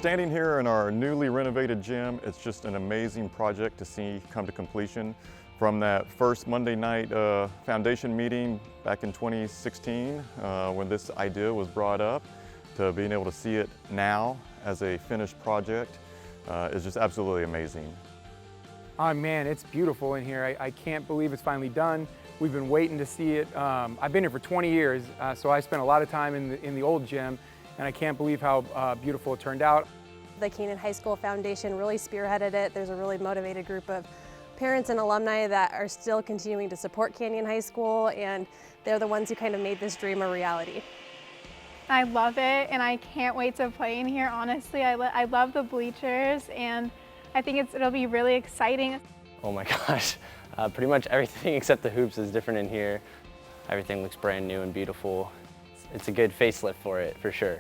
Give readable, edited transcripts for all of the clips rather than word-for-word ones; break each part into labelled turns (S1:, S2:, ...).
S1: Standing here in our newly renovated gym, it's just an amazing project to see come to completion. From that first Monday night foundation meeting back in 2016, when this idea was brought up, to being able to see it now as a finished project is just absolutely amazing.
S2: Oh man, it's beautiful in here. I can't believe it's finally done. We've been waiting to see it. I've been here for 20 years, so I spent a lot of time in the old gym, and I can't believe how beautiful it turned out.
S3: The Canyon High School Foundation really spearheaded it. There's a really motivated group of parents and alumni that are still continuing to support Canyon High School, and they're the ones who kind of made this dream a reality.
S4: I love it, and I can't wait to play in here, honestly. I love the bleachers, and I think it'll be really exciting.
S5: Oh my gosh, pretty much everything except the hoops is different in here. Everything looks brand new and beautiful. It's a good facelift for it, for sure.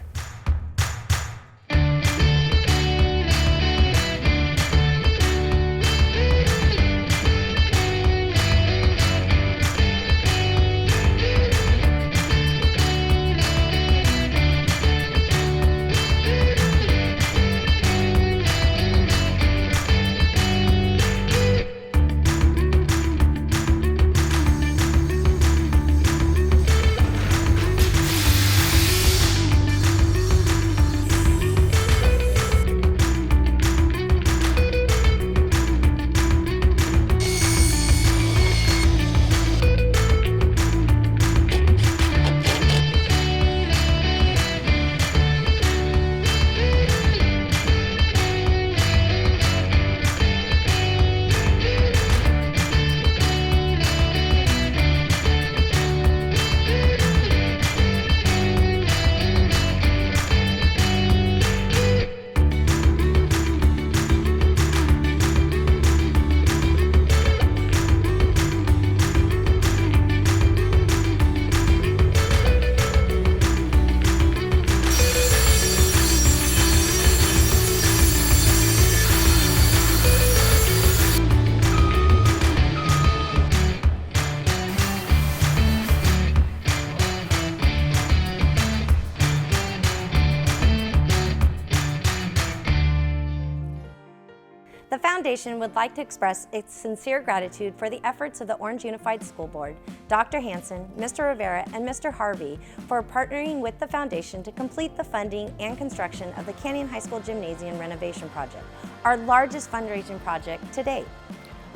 S6: The Foundation would like to express its sincere gratitude for the efforts of the Orange Unified School Board, Dr. Hanson, Mr. Rivera, and Mr. Harvey for partnering with the Foundation to complete the funding and construction of the Canyon High School Gymnasium renovation project, our largest fundraising project to date.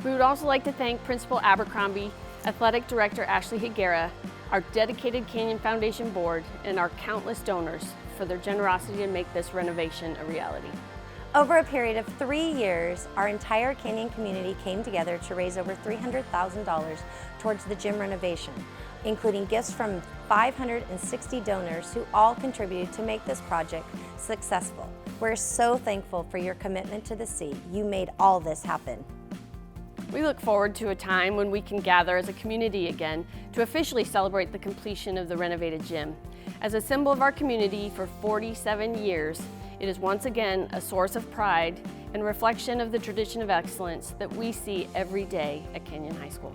S7: We would also like to thank Principal Abercrombie, Athletic Director Ashley Higuera, our dedicated Canyon Foundation Board, and our countless donors for their generosity to make this renovation a reality.
S6: Over a period of 3 years, our entire Canyon community came together to raise over $300,000 towards the gym renovation, including gifts from 560 donors who all contributed to make this project successful. We're so thankful for your commitment to the city. You made all this happen.
S7: We look forward to a time when we can gather as a community again to officially celebrate the completion of the renovated gym. As a symbol of our community for 47 years, it is once again a source of pride and reflection of the tradition of excellence that we see every day at Canyon High School.